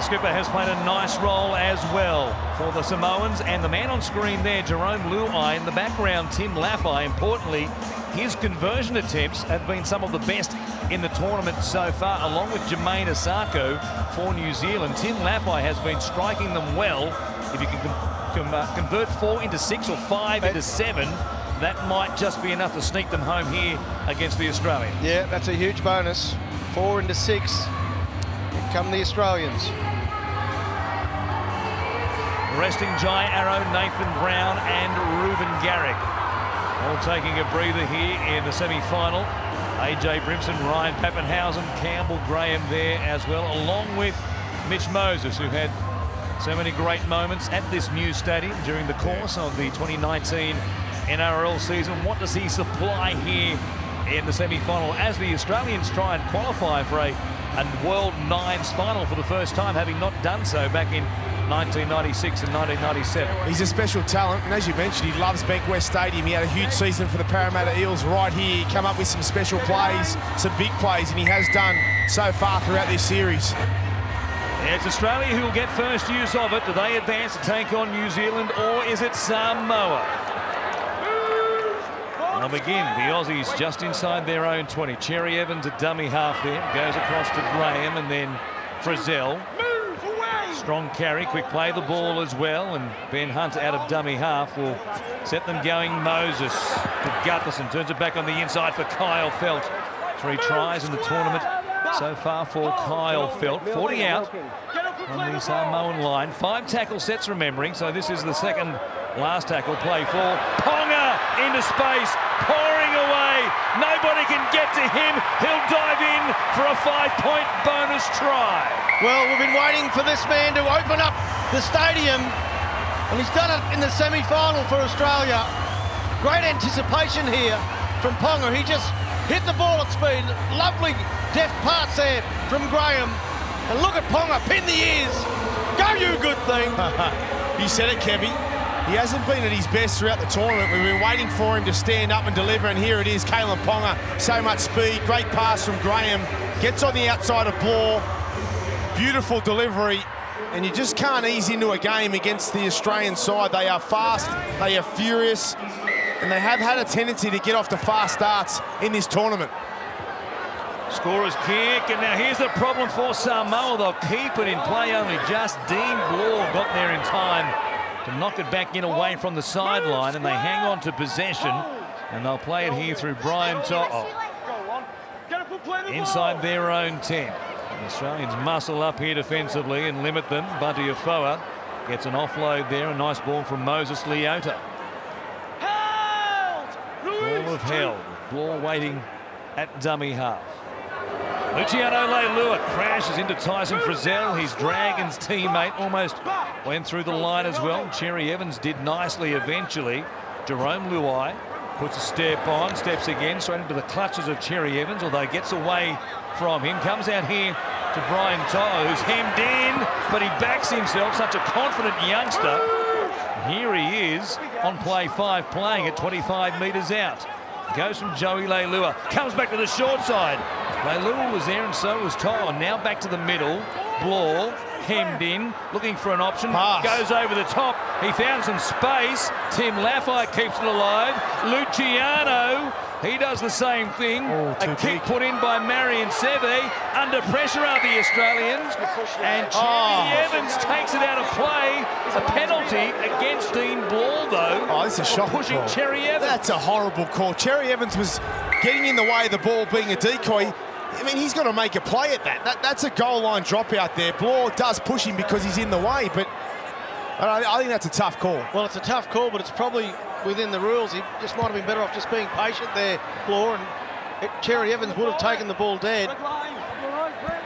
skipper has played a nice role as well for the Samoans, and the man on screen there, Jerome Luai, in the background, Tim Laffey. Importantly, his conversion attempts have been some of the best in the tournament so far, along with Jermaine Asako for New Zealand. Tim Laffey has been striking them well. If you can convert 4 into 6 or 5 into 7, that might just be enough to sneak them home here against the Australians. Yeah, that's a huge bonus. 4 into 6. Here come the Australians. Resting Jai Arrow, Nathan Brown and Ruben Garrick. All taking a breather here in the semi-final. AJ Brimson, Ryan Pappenhausen, Campbell Graham there as well, along with Mitch Moses, who had so many great moments at this new stadium during the course of the 2019 NRL season. What does he supply here in the semi-final as the Australians try and qualify for a World Nines final for the first time, having not done so back in 1996 and 1997. He's a special talent, and as you mentioned, he loves Bankwest Stadium. He had a huge season for the Parramatta Eels right here. He came up with some special plays, some big plays, and he has done so far throughout this series. It's Australia who will get first use of it. Do they advance to take on New Zealand, or is it Samoa? They'll begin, the Aussies just inside their own 20. Cherry Evans, a dummy half there, goes across to Graham, and then Frizzell. Strong carry, quick play the ball as well, and Ben Hunt out of dummy half will set them going. Moses to Gutherson, turns it back on the inside for Kyle Felt. 3 tries in the tournament so far for Kyle Felt. 40 out on the Samoan line. 5 tackle sets, remembering, so this is the second last tackle. Play for Ponga into space, pouring away. Nobody can get to him. He'll dive in for a 5-point bonus try. Well, we've been waiting for this man to open up the stadium, and he's done it in the semi-final for Australia. Great anticipation here from Ponga. He just hit the ball at speed. Lovely deft pass there from Graham. And look at Ponga, pin the ears. Go, you good thing. You said it, Kevy. He hasn't been at his best throughout the tournament. We've been waiting for him to stand up and deliver, and here it is, Kalyn Ponga. So much speed, great pass from Graham. Gets on the outside of Blore. Beautiful delivery, and you just can't ease into a game against the Australian side. They are fast, they are furious, and they have had a tendency to get off to fast starts in this tournament. Scorer's kick, and now here's the problem for Samoa. They'll keep it in play, only just Dean Blore got there in time to knock it back in away from the sideline, and they hang on to possession, and they'll play it here through Brian To'o. Inside their own 10. The Australians muscle up here defensively and limit them. Bunty Afoa gets an offload there. A nice ball from Moses Leota. Ball of held. Blore waiting at dummy half. Luciano Leilua crashes into Tyson Frizzell. His Dragons teammate almost went through the line as well. Cherry Evans did nicely eventually. Jerome Luai puts a step on, steps again straight into the clutches of Cherry Evans, although gets away from him. Comes out here to Brian To'o, who's hemmed in, but he backs himself, such a confident youngster. Here he is on play 5, playing at 25 metres out. Goes from Joey Leilua, comes back to the short side. Leilua was there and so was To'o. Now back to the middle. Blore, hemmed in, looking for an option. Pass. Goes over the top. He found some space. Tim Laffey keeps it alive. Luciano, he does the same thing. A kick put in by Marion Seve. Under pressure are the Australians. And Cherry Evans takes it out of play. A penalty against Dean Blore, though. Oh, this is a shocking pushing call. Cherry Evans. That's a horrible call. Cherry Evans was getting in the way of the ball being a decoy. I mean, he's got to make a play at that. That's a goal line drop out there. Blore does push him because he's in the way, but I think that's a tough call. Well, it's a tough call, but it's probably within the rules. He just might have been better off just being patient there, Blore, and Cherry Evans would have taken the ball dead.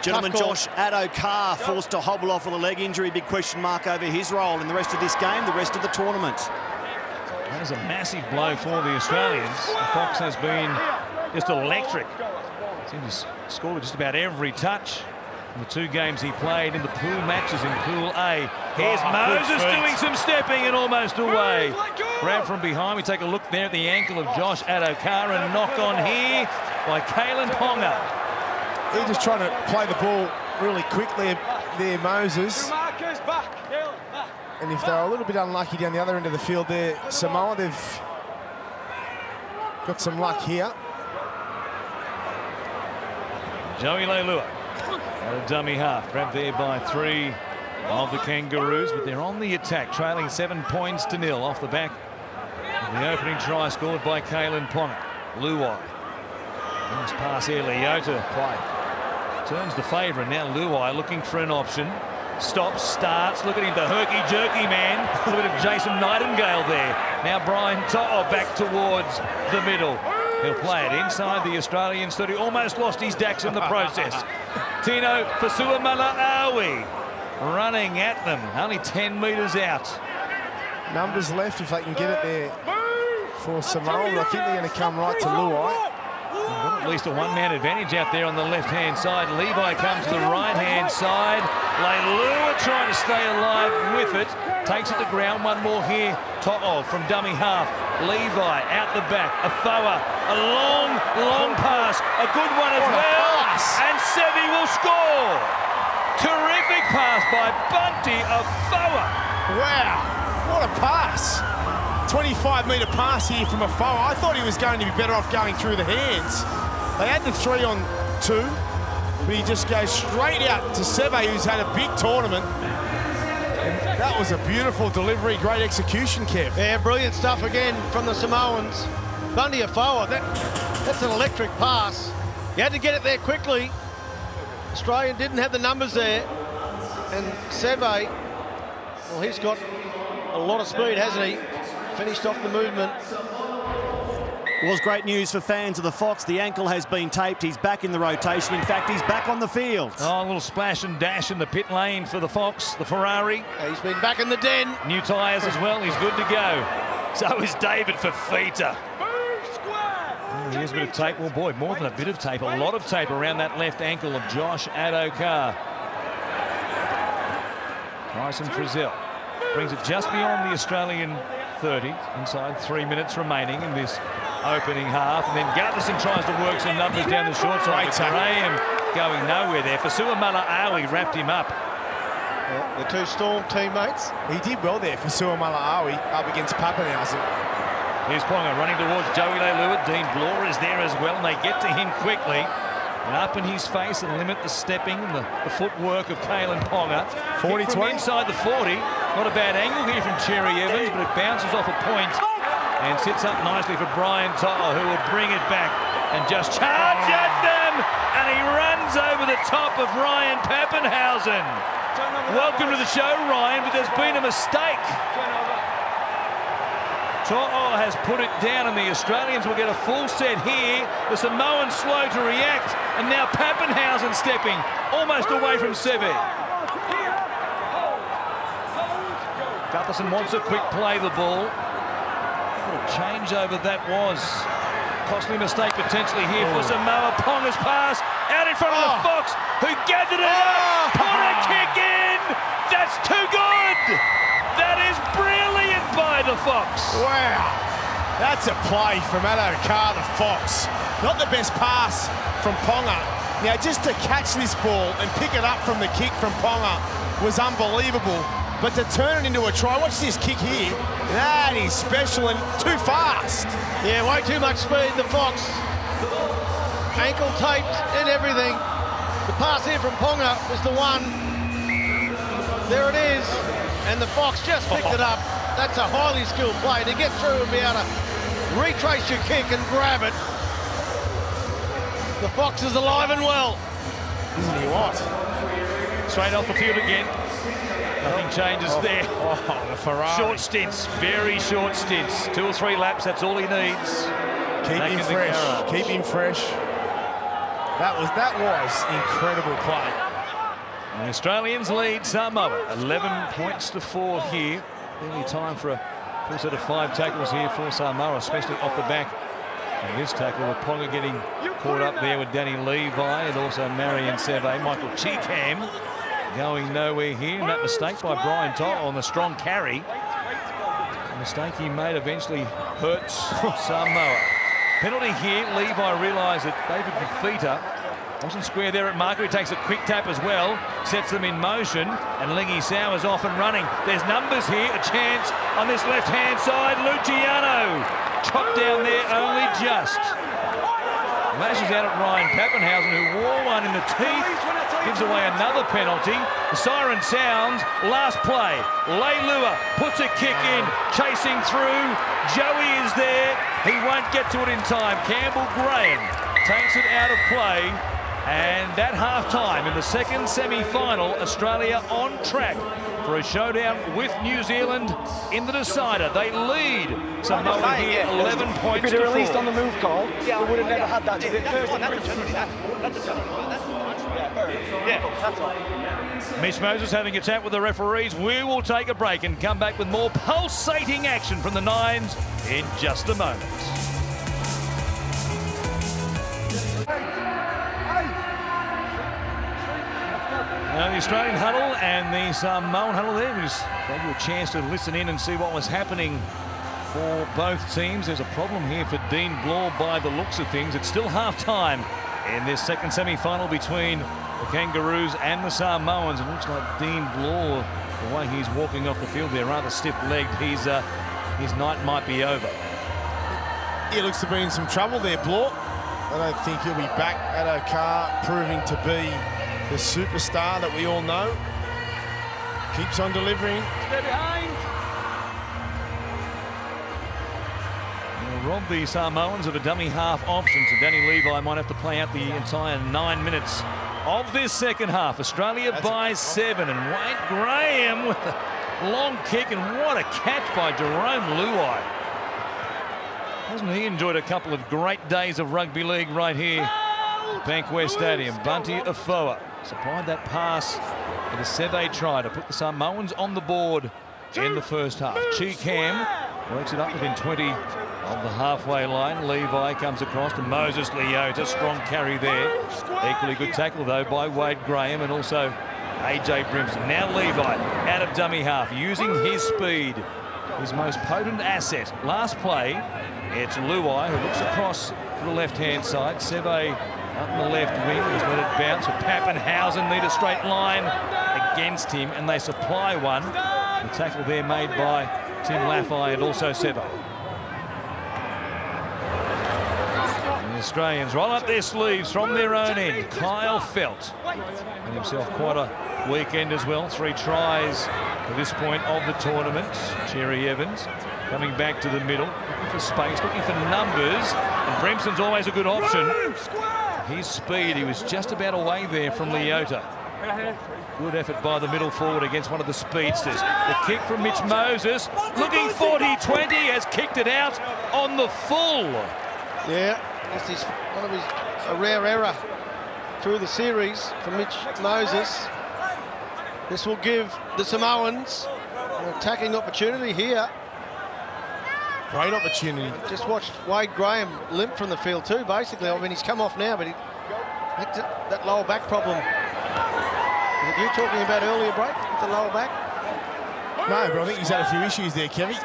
Gentlemen, Josh Addo-Carr forced to hobble off with a leg injury. Big question mark over his role in the rest of this game, the rest of the tournament. That is a massive blow for the Australians. The Fox has been just electric. Seems to score with just about every touch in the 2 games he played in the pool matches in Pool A. Here's Moses doing some stepping and almost away. Grab from behind. We take a look there at the ankle of Josh Addo-Carr, and knock on here by Kalyn Ponga. They're just trying to play the ball really quickly. there, Moses. And if they're a little bit unlucky down the other end of the field there, Samoa, they've got some luck here. Joey Leilua at a dummy half, grabbed there by 3 of the Kangaroos, but they're on the attack, trailing 7 points to 0 off the back of the opening try scored by Kalyn Ponga. Luai. Nice pass here, Leota play. Turns the favourite, now Luai looking for an option. Stops, starts, look at him, the herky-jerky man. A little bit of Jason Nightingale there. Now Brian To'o back towards the middle. He'll play it inside the Australian 30. Almost lost his Dax in the process. Tino Fasuamalawi running at them, only 10 metres out. Numbers left if they can get it there for Samoa. I think they're going to come right to Luai. Got at least a one-man advantage out there on the left-hand side. Levi comes to the right-hand side. Leilua trying to stay alive with it. Takes it to ground. One more here. To'o from dummy half. Levi out the back. Afoa. A long pass. A good one as well. And Sevi will score. Terrific pass by Bunty Afoa. Wow, what a pass. 25-metre pass here from Afoa. I thought he was going to be better off going through the hands. They had the 3-on-2, but he just goes straight out to Seve, who's had a big tournament. And that was a beautiful delivery, great execution, Kev. Yeah, brilliant stuff again from the Samoans. Bunty Afoa, that's an electric pass. You had to get it there quickly. Australia didn't have the numbers there. And Seve, well, he's got a lot of speed, hasn't he? Finished off the movement. It was great news for fans of the Fox. The ankle has been taped. He's back in the rotation. In fact, he's back on the field. Oh, a little splash and dash in the pit lane for the Fox, the Ferrari. He's been back in the den. New tyres as well. He's good to go. So is David Fafita. Here's a bit of tape. Well, boy, more than a bit of tape. A lot of tape around that left ankle of Josh Addo-Carr. Tyson Frizzell brings it just beyond the Australian 30. Inside 3 minutes remaining in this opening half. And then Gutherson tries to work some numbers down the short side. Graham going nowhere there. Fasuamalawi wrapped him up. Yeah, the two Storm teammates. He did well there for Fasuamalawi up against Pappenhausen. Here's Ponga running towards Joey Leilua. Dean Bloor is there as well, and they get to him quickly. And up in his face and limit the stepping and the footwork of Kalyn Ponga. 40-20. Inside the 40. Not a bad angle here from Cherry Evans, but it bounces off a point and sits up nicely for Brian To'o, who will bring it back and just charge at them. And he runs over the top of Ryan Pappenhausen. Welcome to the show, Ryan, but there's been a mistake. To'o has put it down, and the Australians will get a full set here. The Samoans slow to react, and now Pappenhausen stepping almost away from Seve. Gutherson wants a quick play the ball. What a changeover that was. Costly mistake potentially here for Samoa. Ponga's pass out in front of the Fox, who gathered it up. Put a kick in. That's too good. That is brilliant by the Fox. Wow, that's a play from Addo-Carr, the Fox. Not the best pass from Ponga. Now, just to catch this ball and pick it up from the kick from Ponga was unbelievable. But to turn it into a try, watch this kick here. That is special and too fast. Yeah, way too much speed, the Fox. Ankle taped and everything. The pass here from Ponga was the one. There it is. And the Fox just picked it up. That's a highly skilled play to get through and be able to retrace your kick and grab it. The Fox is alive and well. Isn't he what? Straight off the field again. Nothing changes there. Oh, the Ferrari. Short stints, very short stints. 2 or 3 laps, that's all he needs. Keep him fresh. Keep him fresh. That was incredible play. The Australians lead Samoa 11 points to 4 here. Only time for a full set of 5 tackles here for Samoa, especially off the back. And this tackle with Ponga getting caught up there with Danny Levi and also Marion Seve. Michael Cheekham going nowhere here. And that mistake by Brian To'o on the strong carry. The mistake he made eventually hurts Samoa. Penalty here. Levi realised that David Fafita Wasn't square there at marker. He takes a quick tap as well, sets them in motion, and Lingy Sauer's off and running. There's numbers here, a chance on this left-hand side. Luciano chopped down there only just. Lashes out at Ryan Pappenhausen, who wore one in the teeth, gives away another penalty. The siren sounds, last play. Leilua puts a kick in, chasing through. Joey is there. He won't get to it in time. Campbell Graham takes it out of play. And at half-time in the second semi-final, Australia on track for a showdown with New Zealand in the decider. They lead Samoa here 11 points if to 4. If released on the move call, we would have never had that. Mitch Moses having a chat with the referees. We will take a break and come back with more pulsating action from the Nines in just a moment. Now the Australian huddle and the Samoan huddle there. We just gave you a chance to listen in and see what was happening for both teams. There's a problem here for Dean Blore by the looks of things. It's still half-time in this second semi-final between the Kangaroos and the Samoans. It looks like Dean Blore, the way he's walking off the field there, rather stiff-legged. His night might be over. He looks to be in some trouble there, Blore. I don't think he'll be back at O'Carr, proving to be the superstar that we all know. Keeps on delivering. Stay behind. Rob the Samoans of a dummy half option, so Danny Levi might have to play out the entire 9 minutes of this second half. Australia by 7, and Wade Graham with a long kick, and what a catch by Jerome Luai. Hasn't he enjoyed a couple of great days of rugby league right here at Bankwest Stadium? Bunty Afoa supplied that pass with a Seve try to put the Samoans on the board in the first half. Chi Cam works it up within 20 of the halfway line. Levi comes across to Moses Leota. Strong carry there. Equally good tackle, though, by Wade Graham and also AJ Brimson. Now Levi out of dummy half, using his speed, his most potent asset. Last play, it's Luai who looks across to the left-hand side. Seve up in the left wing, has let it bounce. Pappenhausen need a straight line against him, and they supply one. The tackle there made by Tim Laffey and also Seve. The Australians roll up their sleeves from their own end. Kyle Felt and himself quite a weekend as well. 3 tries at this point of the tournament. Cherry Evans coming back to the middle, looking for space, looking for numbers, and Brimson's always a good option. His speed, he was just about away there from Leota. Good effort by the middle forward against one of the speedsters. The kick from Mitch Moses, looking 40-20, has kicked it out on the full. Yeah, this is a rare error through the series for Mitch Moses. This will give the Samoans an attacking opportunity here. Great opportunity. Just watched Wade Graham limp from the field too, basically. I mean, he's come off now, but he had that lower back problem. Is it you talking about earlier, break, with the lower back? No, but I think he's had a few issues there, Kevy.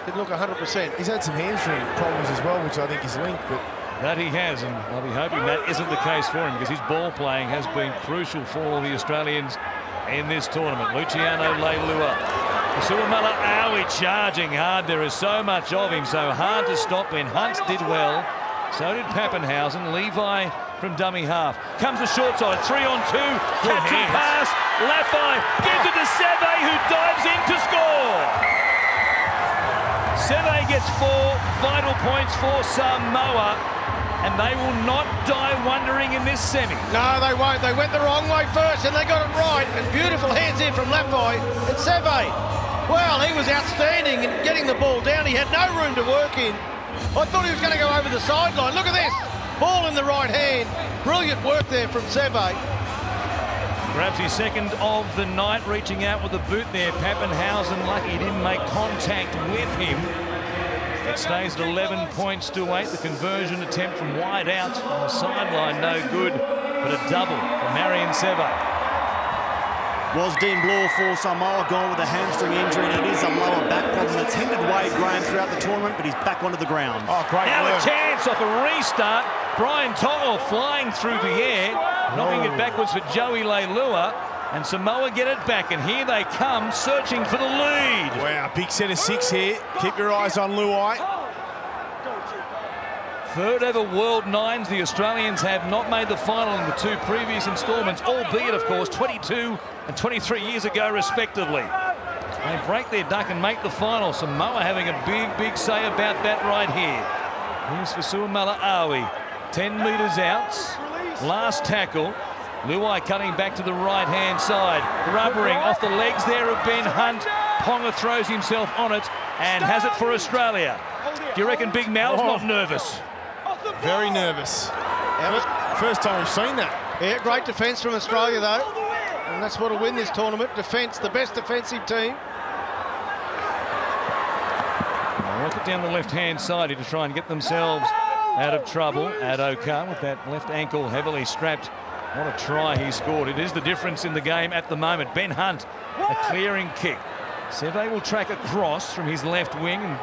Didn't look 100%. He's had some hamstring problems as well, which I think is linked, but That he has, and I'll be hoping that isn't the case for him, because his ball playing has been crucial for the Australians in this tournament. Luciano Leilua. Suamala Aui charging hard. There is so much of him, so hard to stop when Hunt did well. So did Pappenhausen. Levi from dummy half. Comes the short side, 3-on-2. Catching pass. Laffey gives it to Seve, who dives in to score. Seve gets 4 vital points for Samoa, and they will not die wondering in this semi. No, they won't. They went the wrong way first, and they got it right. And beautiful hands in from Laffey and Seve. Well, he was outstanding in getting the ball down. He had no room to work in. I thought he was going to go over the sideline. Look at this. Ball in the right hand. Brilliant work there from Seve. Perhaps his second of the night, reaching out with the boot there. Pappenhausen lucky he didn't make contact with him. It stays at 11 points to 8. The conversion attempt from wide out on the sideline, no good, but a double for Marion Seve. Was Dean Blore for Samoa gone with a hamstring injury, and it is a lower back problem that's hindered Wade Graham throughout the tournament, but he's back onto the ground. oh, great Now work. a chance off a restart. Brian Toggle flying through the air, knocking it backwards for Joey Leilua, and Samoa get it back, and here they come, searching for the lead. Wow, big set of 6 here. Keep your eyes on Luai. Third ever World Nines. The Australians have not made the final in the 2 previous instalments, albeit, of course, 22 and 23 years ago, respectively. They break their duck and make the final. Samoa having a big say about that right here. Here's Fasuamala-Awi, 10 metres out. Last tackle. Luai cutting back to the right-hand side. Rubbering off the legs there of Ben Hunt. Ponga throws himself on it and has it for Australia. Do you reckon Big Mal's not nervous? Very nervous. First time we've seen that. Yeah, great defence from Australia, though. And that's what'll win this tournament. Defence, the best defensive team. Look it down the left-hand side here to try and get themselves out of trouble. Adokar with that left ankle heavily strapped. What a try he scored. It is the difference in the game at the moment. Ben Hunt, a clearing kick. Seve will track across from his left wing and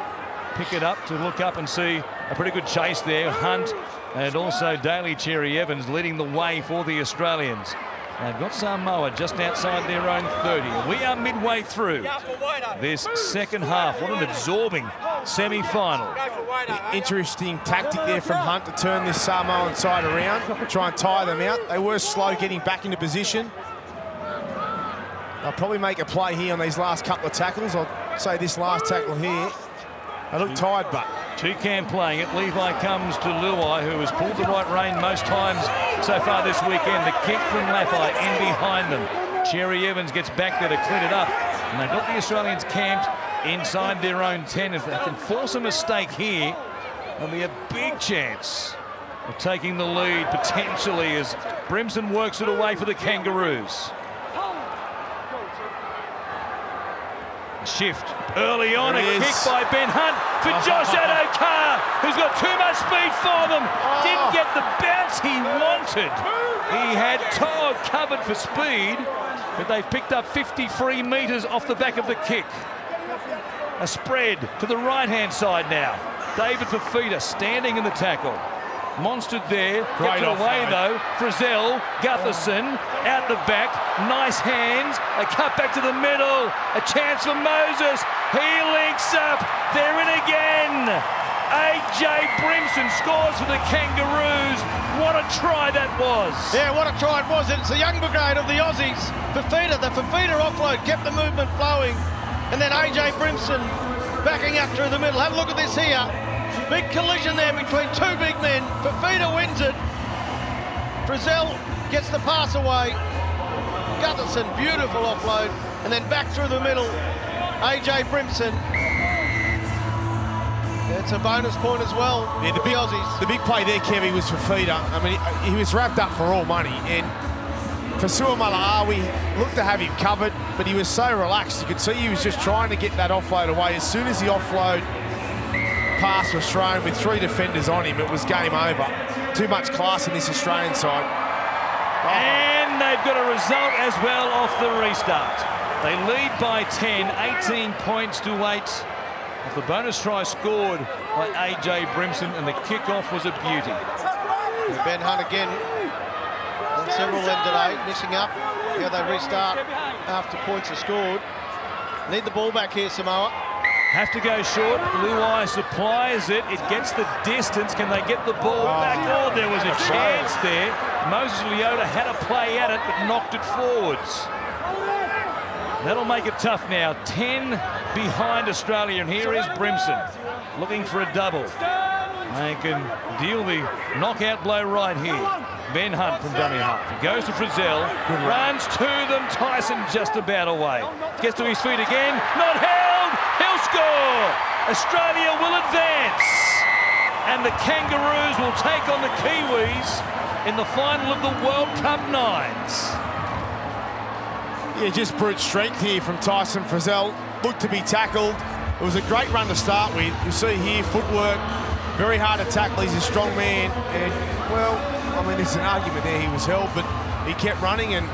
pick it up to look up and see a pretty good chase there. Hunt and also Daly Cherry Evans leading the way for the Australians. They've got Samoa just outside their own 30. We are midway through this second half. What an absorbing semi-final. Interesting tactic there from Hunt to turn this Samoan side around, try and tire them out. They were slow getting back into position. They'll probably make a play here on these last couple of tackles. I'll say this last tackle here. They look tired, but Toucan playing it. Levi comes to Luai, who has pulled the right rein most times so far this weekend. The kick from Lafai in behind them. Cherry Evans gets back there to clean it up. And they've got the Australians camped inside their own 10. If they can force a mistake here, there'll be a big chance of taking the lead potentially as Brimson works it away for the Kangaroos. Shift early on, a kick by Ben Hunt for Josh Adokar, who's got too much speed for them. Didn't get the bounce he wanted. He had Todd covered for speed, but they've picked up 53 metres off the back of the kick. A spread to the right-hand side now. David Fafita standing in the tackle. Monstered there, gets it away though. Frizzell, Gutherson, out the back, nice hands, a cut back to the middle, a chance for Moses, he links up, they're in again. AJ Brimson scores for the Kangaroos. What a try that was. Yeah, what a try it was. It's the young brigade of the Aussies. Fafita, the Fafita offload kept the movement flowing, and then AJ Brimson backing up through the middle. Have a look at this here. Big collision there between 2 big men. Fafita wins it. Frizzell gets the pass away. Gutherson, beautiful offload. And then back through the middle, AJ Brimson. It's a bonus point as well. Yeah, the Aussies. The big play there, Kevy, was Fafita. I mean, he was wrapped up for all money. And Fasuamala-Awi looked to have him covered, but he was so relaxed. You could see he was just trying to get that offload away. As soon as the offload pass was thrown with 3 defenders on him, it was game over. Too much class in this Australian side. And they've got a result as well off the restart. They lead by 10, 18 points to 8. The bonus try scored by AJ Brimson, and the kickoff was a beauty. Ben Hunt again, and several of them today, missing up. Here they restart after points are scored. Need the ball back here, Samoa. Have to go short. Luai supplies it. It gets the distance. Can they get the ball back? Oh, there was a chance there. Moses Leota had a play at it, but knocked it forwards. That'll make it tough now. 10 behind Australia, and here is Brimson looking for a double. They can deal the knockout blow right here. Ben Hunt from dummy half. Goes to Frizzell, runs to them. Tyson just about away. Gets to his feet again. Not held. He'll score. Australia will advance. And the Kangaroos will take on the Kiwis in the final of the World Cup Nines. Yeah, just brute strength here from Tyson Frizzell. Looked to be tackled. It was a great run to start with. You see here, footwork, very hard to tackle. He's a strong man. And, well, I mean, there's an argument there. He was held, but he kept running and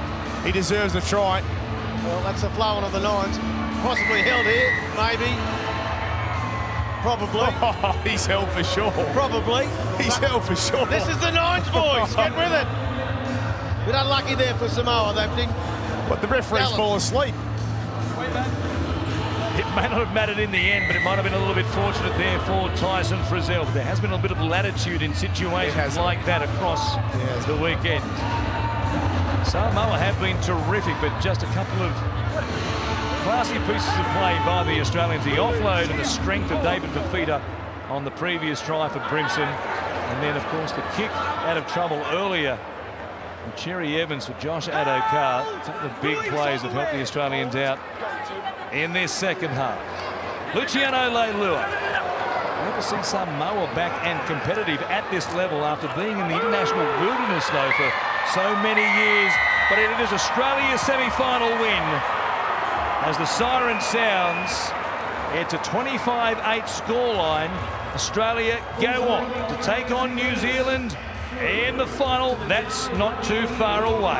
he deserves a try. Well, that's the flowing of the Nines. Possibly held here, maybe. Probably. Oh, he's held for sure. Probably. He's held for sure. This is the nines, boys. Get with it. Bit unlucky there for Samoa. They didn't. But the referee's fall asleep. It may not have mattered in the end, but it might have been a little bit fortunate there for Tyson Frizzell. But there has been a bit of latitude in situations like that across the weekend. Samoa have been terrific, but just a couple of classy pieces of play by the Australians. The offload and the strength of David Fafita on the previous try for Brimson. And then, of course, the kick out of trouble earlier. And Cherry Evans for Josh Addo-Carr. A couple of big plays have helped the Australians out in this second half. Luciano Leilua. Glad to see Samoa back and competitive at this level after being in the international wilderness, though, for so many years. But it is Australia's semi-final win. As the siren sounds, it's a 25-8 scoreline. Australia go on to take on New Zealand in the final. That's not too far away.